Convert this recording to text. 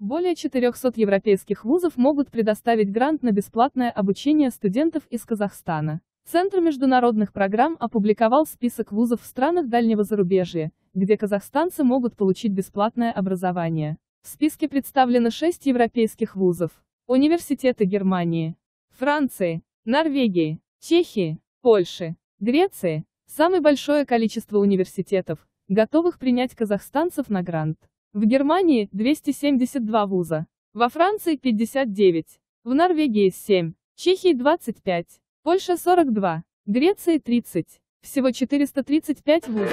Более 400 европейских вузов могут предоставить грант на бесплатное обучение студентов из Казахстана. Центр международных программ опубликовал список вузов в странах дальнего зарубежья, где казахстанцы могут получить бесплатное образование. В списке представлены 6 европейских вузов. Университеты Германии, Франции, Норвегии, Чехии, Польши, Греции. Самое большое количество университетов, готовых принять казахстанцев на грант. В Германии – 272 вуза, во Франции – 59, в Норвегии – 7, Чехии – 25, Польша – 42, Греции – 30, всего 435 вузов.